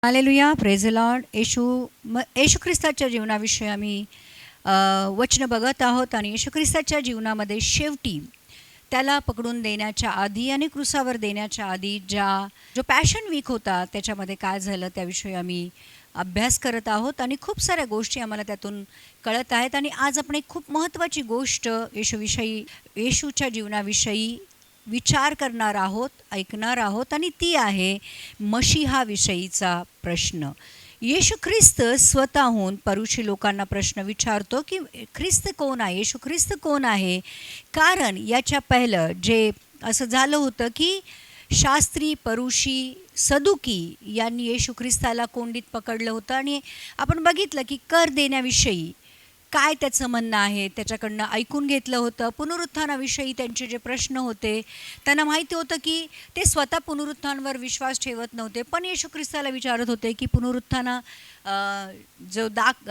Hallelujah, praise the lord. Yeshu ख्रिस्ताच्या जीवनाविषयी आम्ही वचन बघत आहोत आणि येशू ख्रिस्ताच्या जीवनामध्ये शेवटी त्याला पकडून देण्याच्या आधी आणि क्रुसावर देण्याच्या आधी जो पॅशन वीक होता त्याच्यामध्ये काय झालं त्याविषयी आम्ही अभ्यास करत आहोत आणि खूप साऱ्या गोष्टी आम्हाला त्यातून कळत आहेत. आणि आज आपण एक खूप महत्त्वाची गोष्ट येशूच्या जीवनाविषयी विचार करणार आहोत, ऐकणार आहोत, आणि ती आहे मशिहाविषयीचा प्रश्न. येशू ख्रिस्त स्वतःहून परुषी लोकांना प्रश्न विचारतो की ख्रिस्त कोण आहे, येशू ख्रिस्त कोण आहे. कारण याच्या पहिलं जे असं झालं होतं की शास्त्री, परुषी, सदुकी यांनी येशू ख्रिस्ताला कोंडीत पकडलं होतं आणि आपण बघितलं की कर देण्याविषयी काय त्याचं म्हणणं आहे त्याच्याकडनं ऐकून घेतलं होतं. पुनरुत्थानाविषयी त्यांचे जे प्रश्न होते, त्यांना माहिती होतं की ते स्वतः पुनरुत्थानावर विश्वास ठेवत नव्हते, पण येशू ख्रिस्ताला विचारत होते की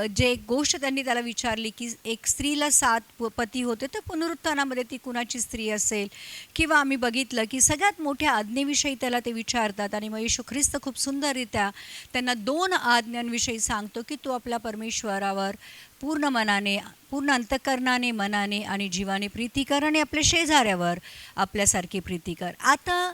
जे गोष्ट त्यांनी त्याला विचारली की एक स्त्रीला 7 पती होते, तर पुनरुत्थानामध्ये ती कुणाची स्त्री असेल, किंवा आम्ही बघितलं की सगळ्यात मोठ्या आज्ञेविषयी त्याला ते विचारतात आणि मग येशू ख्रिस्त खूप सुंदररित्या त्यांना 2 आज्ञांविषयी सांगतो की तू आपल्या परमेश्वरावर पूर्ण मनाने, पूर्ण अंतःकरणाने, मनाने आणि जीवाने प्रीती कर आणि आपल्या शेजाऱ्यावर आपल्यासारखी प्रीती कर. आता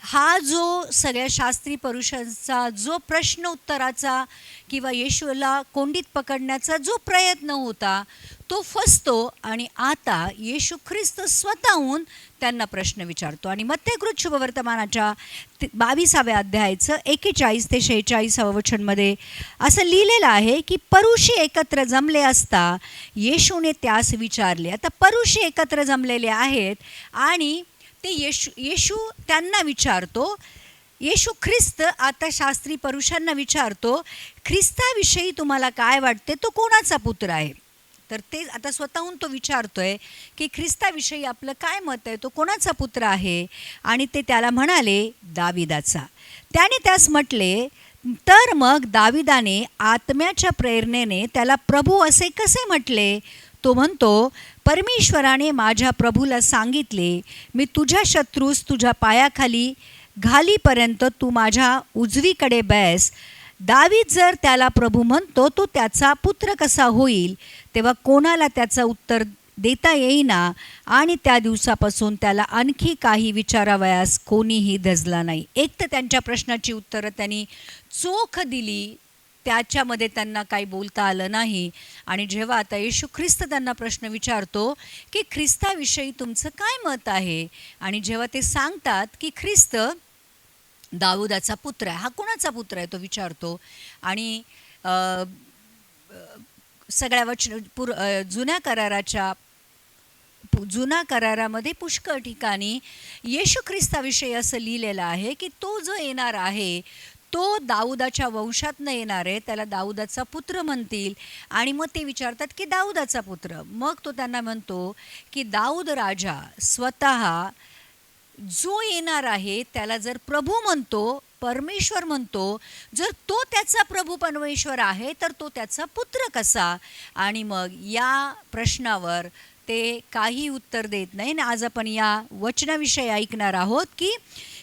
हा जो सगळ्या शास्त्री पुरुषांचा जो प्रश्न उत्तराचा किंवा येशूला कोंडीत पकडण्याचा जो प्रयत्न होता तो फसतो आणि आता येशू ख्रिस्त स्वतःहून त्यांना प्रश्न विचारतो. आणि मत्तेकृत शुभवर्तमानाच्या 22व्या अध्यायाचं 41 ते 46 वचनमध्ये असं लिहिलेलं आहे की परुषी एकत्र जमले असता येशूने त्यास विचारले. आता परुषी एकत्र जमलेले आहेत आणि ते येशू त्यांना विचारतो. येशू ख्रिस्त आता शास्त्री पुरुषांना विचारतो, ख्रिस्ताविषयी तुम्हाला काय वाटते, तो कोणाचा पुत्र आहे. तर ते आता स्वतःहून तो विचारतोय की ख्रिस्ताविषयी आपलं काय मत आहे, तो कोणाचा पुत्र आहे. आणि ते त्याला म्हणाले, दाविदाचा. त्याने त्यास म्हटले, तर मग दाविदाने आत्म्याच्या प्रेरणेने त्याला प्रभू असे कसे म्हटले. तो म्हणतो, परमेश्वराने माझ्या प्रभूला सांगितले, मी तुझ्या शत्रूस तुझ्या पायाखाली घालीपर्यंत तू माझ्या उजवीकडे बॅस. दावीद जर त्याला प्रभू म्हणतो, तो त्याचा पुत्र कसा होईल. तेव्हा कोणाला त्याचं उत्तर देता येईना आणि त्या दिवसापासून त्याला आणखी काही विचारावयास कोणीही धजला नाही. एक तर त्यांच्या प्रश्नाची उत्तरं त्यांनी चोख दिली, त्याच्यामध्ये त्यांना काही बोलता आलं नाही. आणि जेव्हा आता येशू ख्रिस्त त्यांना प्रश्न विचारतो की ख्रिस्ताविषयी तुमचं काय मत आहे, आणि जेव्हा ते सांगतात की ख्रिस्त दाऊदाचा पुत्र आहे, हा कोणाचा पुत्र आहे तो विचारतो. आणि सगळ्या जुन्या करारामध्ये पुष्कळ ठिकाणी येशू ख्रिस्ताविषयी असं लिहिलेलं आहे की तो जो येणार आहे तो दाऊदाच्या वंशातनं येणार आहे, त्याला दाऊदाचा पुत्र म्हणतील. आणि मग ते विचारतात की दाऊदाचा पुत्र. मग तो त्यांना म्हणतो की दाऊद राजा स्वतः जो येणार आहे त्याला जर प्रभू म्हणतो, परमेश्वर म्हणतो, जर तो त्याचा प्रभू परमेश्वर आहे तर तो त्याचा पुत्र कसा. आणि मग या प्रश्नावर ते काही उत्तर देत नाही. आणि आज आपण या वचनाविषयी ऐकणार आहोत की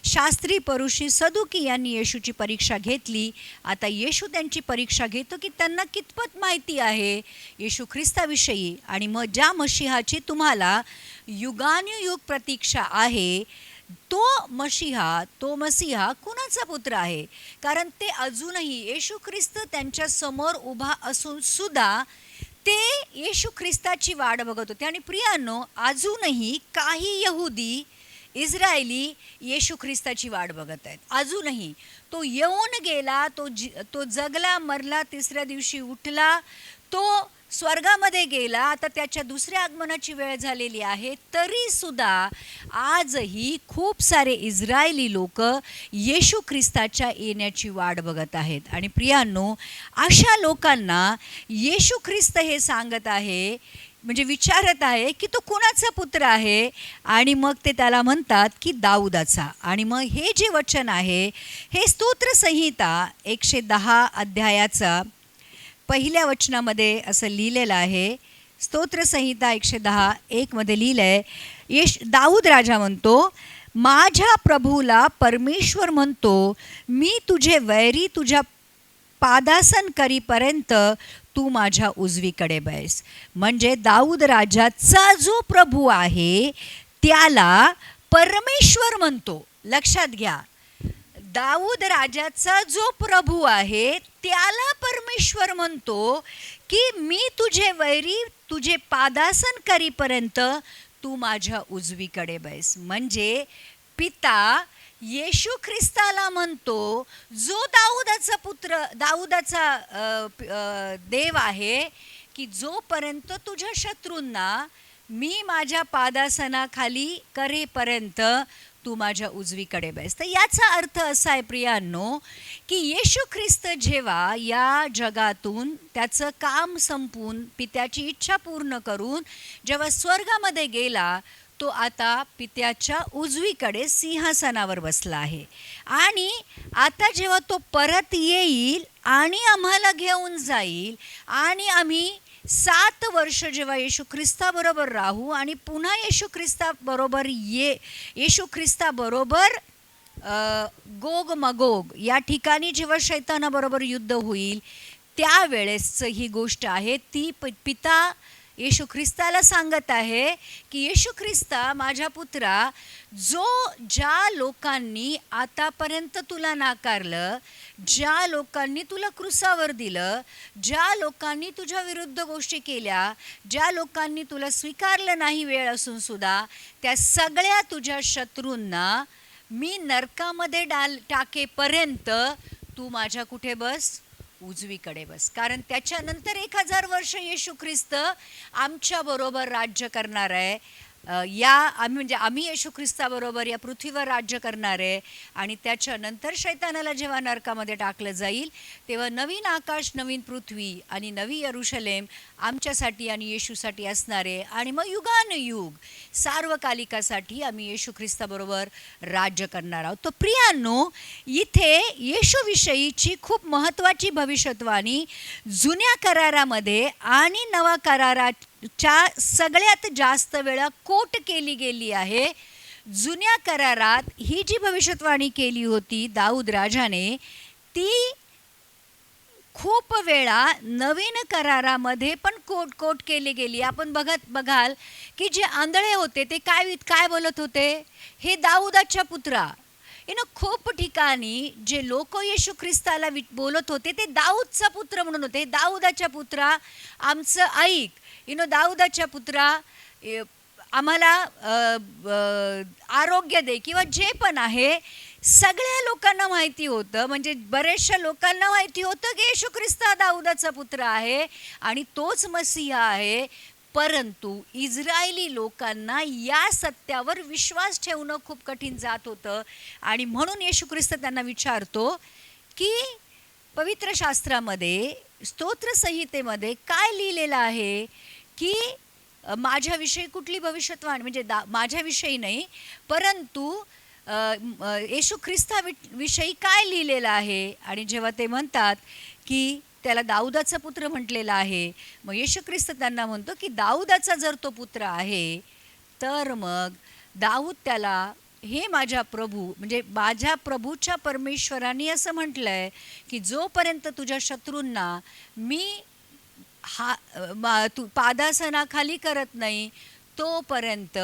शास्त्री, परुषी, सदुकी यांनी येशूची परीक्षा घेतली. आता येशू त्यांची परीक्षा घेतो की त्यांना कितपत माहिती आहे येशू ख्रिस्ताविषयी. आणि मग ज्या मशिहाची तुम्हाला युगानुयुग प्रतीक्षा आहे, तो मसीहा कुणाचा पुत्र आहे. कारण ते अजूनही येशू ख्रिस्त त्यांच्या समोर उभा असून सुद्धा ते येशू ख्रिस्ताची वाट बघत होते. आणि प्रियांनो, अजूनही काही यहुदी, इस्रायली येशू ख्रिस्ताची वाट बघत आहेत. अजूनही तो येऊन गेला, तो जगला, मरला, 3ऱ्या दिवशी उठला, तो स्वर्गामध्ये गेला, आता त्याच्या दुसऱ्या आगमनाची वेळ झालेली आहे. तरीसुद्धा आजही खूप सारे इस्रायली लोक येशू ख्रिस्ताच्या येण्याची वाट बघत आहेत. आणि प्रियांनो, अशा लोकांना येशू ख्रिस्त हे सांगत आहे, म्हणजे विचारत आहे की तो कुणाचा पुत्र आहे. आणि मग ते त्याला म्हणतात की दाऊदाचा. आणि मग हे जे वचन आहे हे स्तोत्रसंहिता 110 अध्यायाचा पहिल्या वचनामध्ये असं लिहिलेलं आहे. स्तोत्रसंहिता 110:1 मध्ये लिहिलं आहे, दाऊद राजा म्हणतो, माझ्या प्रभूला परमेश्वर म्हणतो, मी तुझे वैरी तुझ्या पादासन करीपर्यंत तू माझ्या उजवीकडे बैस. म्हणजे दाऊद राजाचा जो प्रभू आहे त्याला परमेश्वर म्हणतो. लक्षात घ्या, दाऊद राजाचा जो प्रभू आहे त्याला परमेश्वर म्हणतो की मी तुझे वैरी तुझे पादासन करीपर्यंत तू माझ्या उजवीकडे बैस. म्हणजे पिता येशू ख्रिस्ताला म्हणतो, जो दाऊदाचा पुत्र दाऊदाचा देव आहे, की जोपर्यंत तुझ्या शत्रूंना मी माझ्या पादासनाखाली करेपर्यंत तू माझ्या उजवीकडे बैस. तर याचा अर्थ असा आहे प्रियांनो, की येशू ख्रिस्त जेव्हा या जगातून त्याचं काम संपवून पित्याची इच्छा पूर्ण करून जेव्हा स्वर्गामध्ये गेला, तो आता पित्याच्या उजवीकडे सिंहासनावर बसला आहे. आणि आता जेव्हा तो परत येईल आणि आम्हाला घेऊन जाईल आणि आम्ही 7 वर्ष जेव्हा येशू ख्रिस्ताबरोबर राहू आणि पुन्हा येशू ख्रिस्ताबरोबर गोग मगोग या ठिकाणी जेव्हा शैतानाबरोबर युद्ध होईल, त्यावेळेसच ही गोष्ट आहे. ती पिता येशू ख्रिस्ताला सांगत आहे की येशू ख्रिस्ता माझ्या पुत्रा, जो ज्या लोकांनी आतापर्यंत तुला नाकारलं, ज्या लोकांनी तुला क्रुसावर दिलं, ज्या लोकांनी तुझ्या विरुद्ध गोष्टी केल्या, ज्या लोकांनी तुला स्वीकारलं नाही वेळ असून सुद्धा, त्या सगळ्या तुझ्या शत्रूंना मी नरकामध्ये टाकेपर्यंत तू माझ्या कुठे बस? उजवीकडे बस. कारण त्याच्यानंतर 1000 वर्ष येशू ख्रिस्त आमच्या बरोबर राज्य करणार आहे. आम्ही येशू ख्रिस्ताबरोबर या पृथ्वीवर राज्य करणार आहे. आणि त्याच्यानंतर शैतानाला जेव्हा नरकामध्ये टाकलं जाईल, तेव्हा नवीन आकाश, नवीन पृथ्वी आणि नवी यरुशलेम आमच्यासाठी आणि येशूसाठी असणार आहे. आणि मग युगानुयुग सार्वकालिकासाठी आम्ही येशू ख्रिस्ताबरोबर राज्य करणार आहोत. तर प्रियांनो, इथे येशूविषयीची खूप महत्त्वाची भविष्यवाणी जुन्या करारामध्ये आणि नवा कराराच्या सगळ्यात जास्त वेळा कोट केली गेली आहे. जुन्या करारात ही जी भविष्यवाणी केली होती दाऊद राजाने, ती खूप वेळा नवीन करारामध्ये पण कोट केली गेली. आपण बघाल की जे आंधळे होते ते काय बोलत होते? हे दाऊदाच्या पुत्रा. खूप ठिकाणी जे लोक येशू ख्रिस्ताला बोलत होते ते दाऊदचा पुत्र म्हणून होते. दाऊदाच्या पुत्रा, आमचं ऐक. दाऊदाच्या पुत्रा, आम्हाला आरोग्य दे, किंवा जे पण आहे. सगळ्या लोकांना माहिती होतं, म्हणजे बऱ्याचशा लोकांना माहिती होतं की येशू ख्रिस्त हा दाऊदाचा पुत्र आहे आणि तोच मसीहा आहे. परंतु इस्रायली लोकांना या सत्यावर विश्वास ठेवणं खूप कठीण जात होतं. आणि म्हणून येशू ख्रिस्त त्यांना विचारतो की पवित्र शास्त्रामध्ये, स्तोत्रसंहितेमध्ये काय लिहिलेलं आहे की माझ्याविषयी कुठली भविष्यवाणी, म्हणजे माझ्याविषयी नाही, परंतु येशू ख्रिस्ताविषयी काय लिहिलेलं आहे. आणि जेव्हा ते म्हणतात की त्याला दाऊदाचा पुत्र म्हटलेला आहे, मग येशू ख्रिस्त त्यांना म्हणतो की दाऊदाचा जर तो पुत्र आहे, तर मग दाऊद त्याला, हे माझ्या प्रभू, म्हणजे माझ्या प्रभूच्या परमेश्वराने असं म्हटलं आहे की जोपर्यंत तुझ्या शत्रूंना मी तू पादासनाखाली करत नाही, तोपर्यंत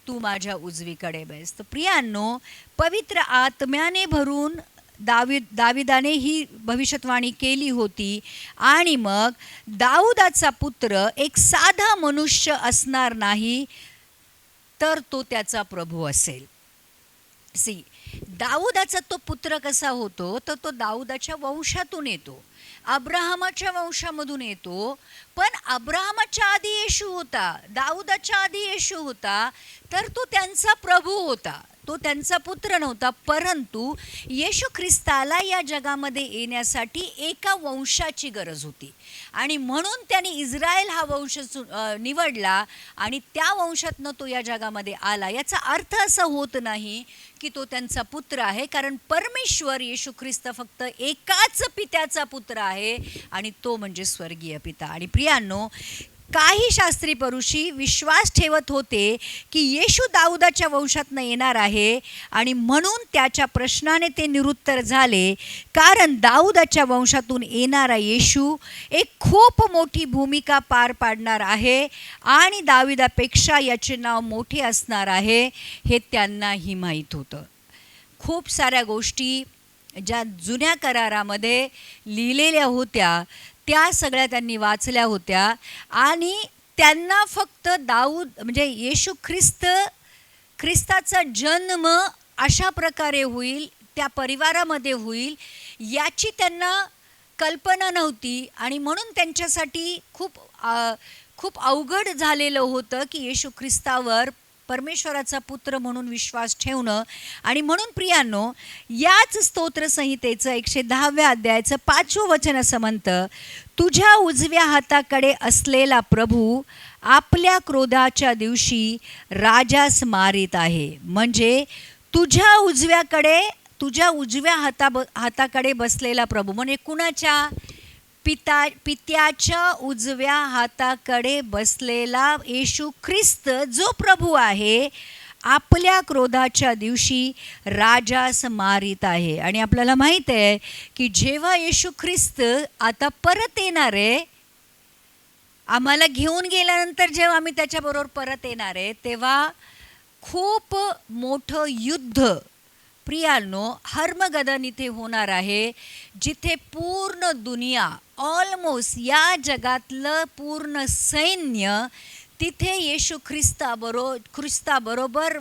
तू माझ्या उजवीकडे बैस. तर प्रियांनो, पवित्र आत्म्याने भरून दाविदाने ही भविष्यवाणी केली होती. आणि मग दाऊदाचा पुत्र एक साधा मनुष्य असणार नाही, तर तो त्याचा प्रभू असेल. दाऊदाचा तो पुत्र कसा होतो? तर तो दाऊदाच्या वंशातून येतो, अब्राहमाच्या वंशामधून येतो. पण अब्राहमाच्या आधी येशू होता, दाऊदाच्या आधी येशू होता, तर तो त्यांचा प्रभू होता, तो त्यांचा पुत्र नव्हता. परंतु येशू ख्रिस्ताला या जगामध्ये येण्यासाठी एका वंशाची गरज होती आणि म्हणून त्यांनी इस्रायल हा वंश निवडला आणि त्या वंशातनं तो या जगामध्ये आला. याचा अर्थ असा होत नाही की तो त्यांचा पुत्र आहे, कारण परमेश्वर येशू ख्रिस्त फक्त एकाच पित्याचा पुत्र आहे आणि तो म्हणजे स्वर्गीय पिता. आणि प्रियांनो, काही शास्त्री पुरुषी विश्वास ठेवत होते की येशू दाऊदाच्या वंशातनं येणार आहे आणि म्हणून त्याच्या प्रश्नाने ते निरुत्तर झाले, कारण दाऊदाच्या वंशातून येणारा येशू एक खूप मोठी भूमिका पार पाडणार आहे आणि दाविदापेक्षा याचे नाव मोठे असणार आहे हे त्यांनाही माहीत होतं. खूप साऱ्या गोष्टी ज्या जुन्या करारामध्ये लिहिलेल्या होत्या त्या सगळ्या त्यांनी वाचल्या होत्या आणि त्यांना फक्त म्हणजे येशू ख्रिस्ताचा जन्म अशा प्रकारे होईल, त्या परिवारामध्ये होईल याची त्यांना कल्पना नव्हती आणि म्हणून त्यांच्यासाठी खूप अवघड झालेलं होतं की येशू ख्रिस्तावर परमेश्वराचा पुत्र म्हणून विश्वास ठेवणं. आणि म्हणून प्रियांनो, याच स्तोत्रसंहितेचं 110व्या अध्यायाचं 5वं वचन असं म्हणतं, तुझ्या उजव्या हाताकडे असलेला प्रभू आपल्या क्रोधाच्या दिवशी राजास मारित आहे. म्हणजे तुझ्या उजव्या हाताकडे बसलेला प्रभू म्हणजे कुणाच्या? पित्याच्या उजव्या हाताकडे बसलेला येशू ख्रिस्त जो प्रभू आहे, आपल्या क्रोधाच्या दिवशी राजास मारित आहे. आणि आपल्याला माहीत आहे की जेव्हा येशू ख्रिस्त आता परत येणार आहे, आम्हाला घेऊन गेल्यानंतर जेव्हा आम्ही त्याच्याबरोबर परत येणार आहे, तेव्हा खूप मोठं युद्ध प्रियांनो हर्मगदन इथे होणार आहे, जिथे पूर्ण दुनिया, ऑलमोस्ट या जगातलं पूर्ण सैन्य तिथे येशू ख्रिस्ताबरोबर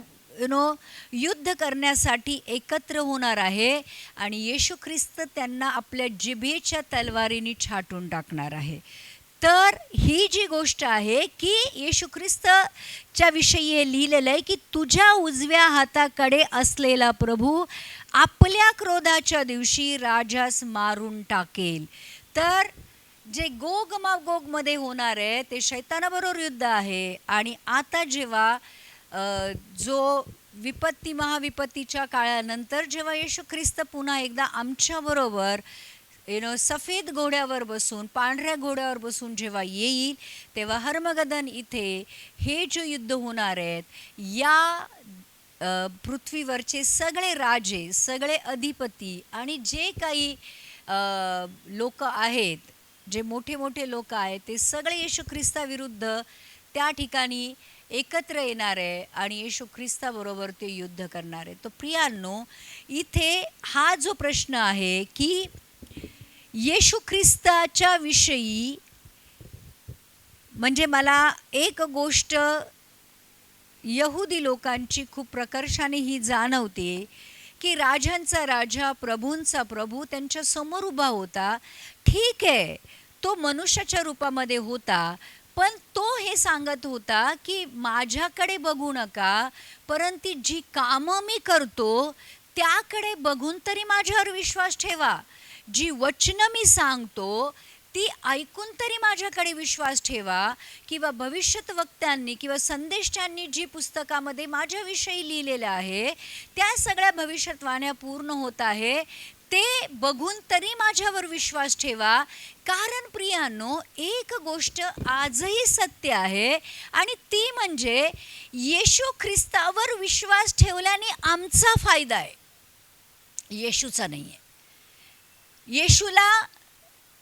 युद्ध करण्यासाठी एकत्र होणार आहे आणि येशू ख्रिस्त त्यांना आपल्या जिभेच्या तलवारीने छाटून टाकणार आहे. तर ही जी गोष्ट आहे की येशू ख्रिस्तच्या विषयी हे लिहिलेलं आहे की तुझ्या उजव्या हाताकडे असलेला प्रभू आपल्या क्रोधाच्या दिवशी राजास मारून टाकेल. तर जे गोग मागोगमध्ये होणार आहे ते शैतानाबरोबर युद्ध आहे. आणि आता जेव्हा जो महाविपत्तीच्या काळानंतर जेव्हा येशू ख्रिस्त पुन्हा एकदा आमच्याबरोबर सफेद घोड्यावर बसून, पांढऱ्या घोड्यावर बसून जेव्हा येईल, तेव्हा हर्मगदन इथे हे जे युद्ध होणार आहेत, या पृथ्वीवरचे सगळे राजे, सगळे अधिपती आणि जे काही लोक आहेत, जे मोठे मोठे लोक आहेत, ते सगळे येशू ख्रिस्ताविरुद्ध त्या ठिकाणी एकत्र येणार आहे आणि येशू ख्रिस्ताबरोबर ते युद्ध करणार आहे. तर प्रियांनो, इथे हा जो प्रश्न आहे की येशू ख्रिस्ताच्या विषयी, म्हणजे मला एक गोष्ट यहुदी लोकांची खूप प्रकर्षाने ही जाणवते की राजांचा राजा, प्रभूंचा प्रभू त्यांच्या समोर उभा होता. ठीक आहे, तो मनुष्याच्या रूपामध्ये होता, पण तो हे सांगत होता की माझ्याकडे बघू नका, परंतु जी कामं मी करतो त्याकडे बघून तरी माझ्यावर विश्वास ठेवा. जी वचनं मी सांगतो ती ऐकून तरी माझ्याकडे विश्वास ठेवा. किंवा भविष्यवक्त्यांनी किंवा संदेष्टांनी जी पुस्तकामध्ये माझ्याविषयी लिहिलेलं आहे त्या सगळ्या भविष्यवाण्या पूर्ण होत आहे, ते बघून तरी माझ्यावर विश्वास ठेवा. कारण प्रियांनो, एक गोष्ट आजही सत्य आहे आणि ती म्हणजे येशू ख्रिस्तावर विश्वास ठेवल्याने आमचा फायदा आहे, येशूचा नाही आहे. येशूला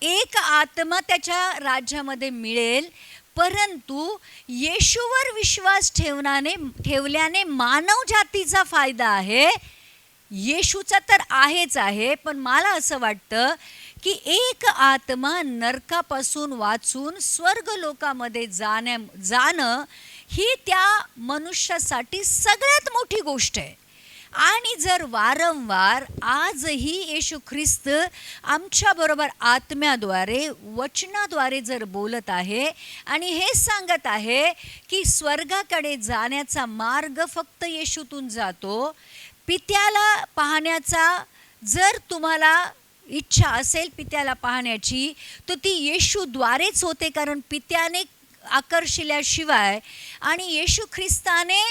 एक आत्मा त्याच्या राज्यामध्ये मिळेल, परंतु येशूवर विश्वास ठेवल्याने मानव जातीचा फायदा आहे. येशूचा तर आहेच आहे, पण मला असं वाटतं की एक आत्मा नरकापासून वाचून स्वर्ग लोकामध्ये जाणं ही त्या मनुष्यासाठी सगळ्यात मोठी गोष्ट आहे. आणि जर वारंवार आजही येशू ख्रिस्त आमच्याबरोबर आत्म्याद्वारे, वचनाद्वारे जर बोलत आहे आणि हे सांगत आहे की स्वर्गाकडे जाण्याचा मार्ग फक्त येशूतून जातो, पित्याला पाहण्याचा जर तुम्हाला इच्छा असेल पित्याला पाहण्याची, तर ती येशूद्वारेच होते. कारण पित्याने आकर्षिल्याशिवाय आणि येशू ख्रिस्ताने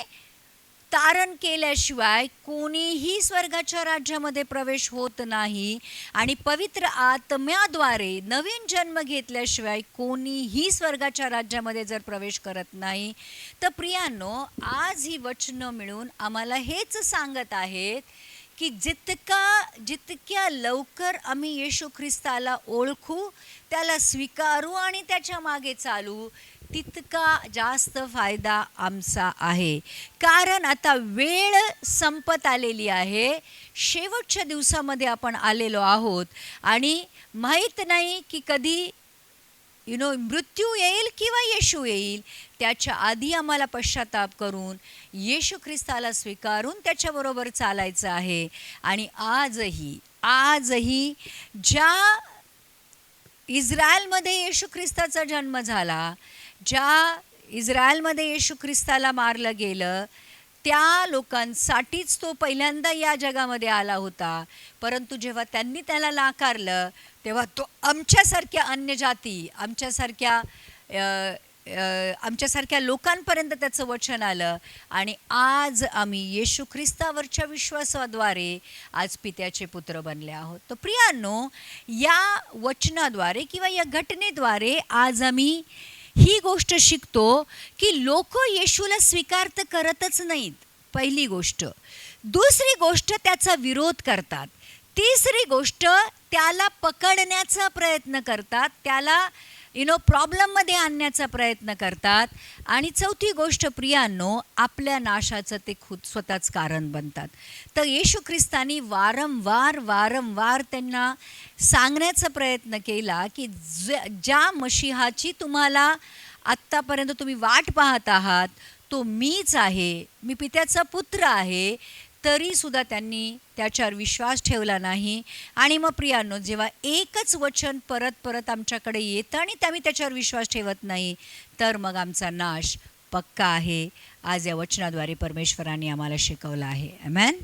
तारण केल्याशिवाय कोणीही स्वर्गाच्या राज्यामध्ये प्रवेश होत नाही आणि पवित्र आत्म्याद्वारे नवीन जन्म घेतल्याशिवाय कोणीही स्वर्गाच्या राज्यामध्ये जर प्रवेश करत नाही. तर प्रियांनो, आज ही वचनं मिळून आम्हाला हेच सांगत आहेत की जितक्या लवकर आम्ही येशू ख्रिस्ताला ओळखू, त्याला स्वीकारू आणि त्याच्या मागे चालू, तितका जास्त फायदा आमचा आहे. कारण आता वेळ संपत आलेली आहे, शेवटच्या दिवसामध्ये आपण आलेलो आहोत आणि माहीत नाही की कधी मृत्यू येईल किंवा येशू येईल. त्याच्या आधी आम्हाला पश्चाताप करून येशू ख्रिस्ताला स्वीकारून त्याच्याबरोबर चालायचं आहे. आणि आजही ज्या इस्रायलमध्ये येशू ख्रिस्ताचा जन्म झाला, ज्या इस्रायलमध्ये येशू ख्रिस्ताला मारलं गेलं, त्या लोकांसाठीच तो पहिल्यांदा या जगामध्ये आला होता. परंतु जेव्हा त्यांनी त्याला नाकारलं तेव्हा तो आमच्यासारख्या अन्य जाती, आमच्यासारख्या लोकांपर्यंत त्याचं वचन आलं. आणि आज आम्ही येशू ख्रिस्तावरच्या विश्वासाद्वारे आज पित्याचे पुत्र बनले आहोत. तर प्रियांनो, या वचनाद्वारे किंवा या घटनेद्वारे आज आम्ही ही गोष्ट शिकतो की लोक येशूला स्वीकार तर करतच नाहीत, पहिली गोष्ट. दुसरी गोष्ट, त्याचा विरोध करतात. तिसरी गोष्ट, त्याला पकडण्याचा प्रयत्न करतात, त्याला प्रॉब्लेममध्ये आणण्याचा प्रयत्न करतात. आणि चौथी गोष्ट प्रियांनो, आपल्या नाशाचं ते स्वतःच कारण बनतात. तर येशू ख्रिस्तानी वारंवार त्यांना सांगण्याचा प्रयत्न केला की ज्या मशीहाची तुम्हाला आत्तापर्यंत तुम्ही वाट पाहत आहात, तो मीच आहे, मी पित्याचा पुत्र आहे. तरीसुद्धा त्यांनी त्याच्यावर विश्वास ठेवला नाही. आणि मग प्रियांनो, जेव्हा एकच वचन परत आमच्याकडे येतं आणि आम्ही त्याच्यावर विश्वास ठेवत नाही, तर मग आमचा नाश पक्का आहे. आज या वचनाद्वारे परमेश्वराने आम्हाला शिकवलं आहे. आमेन.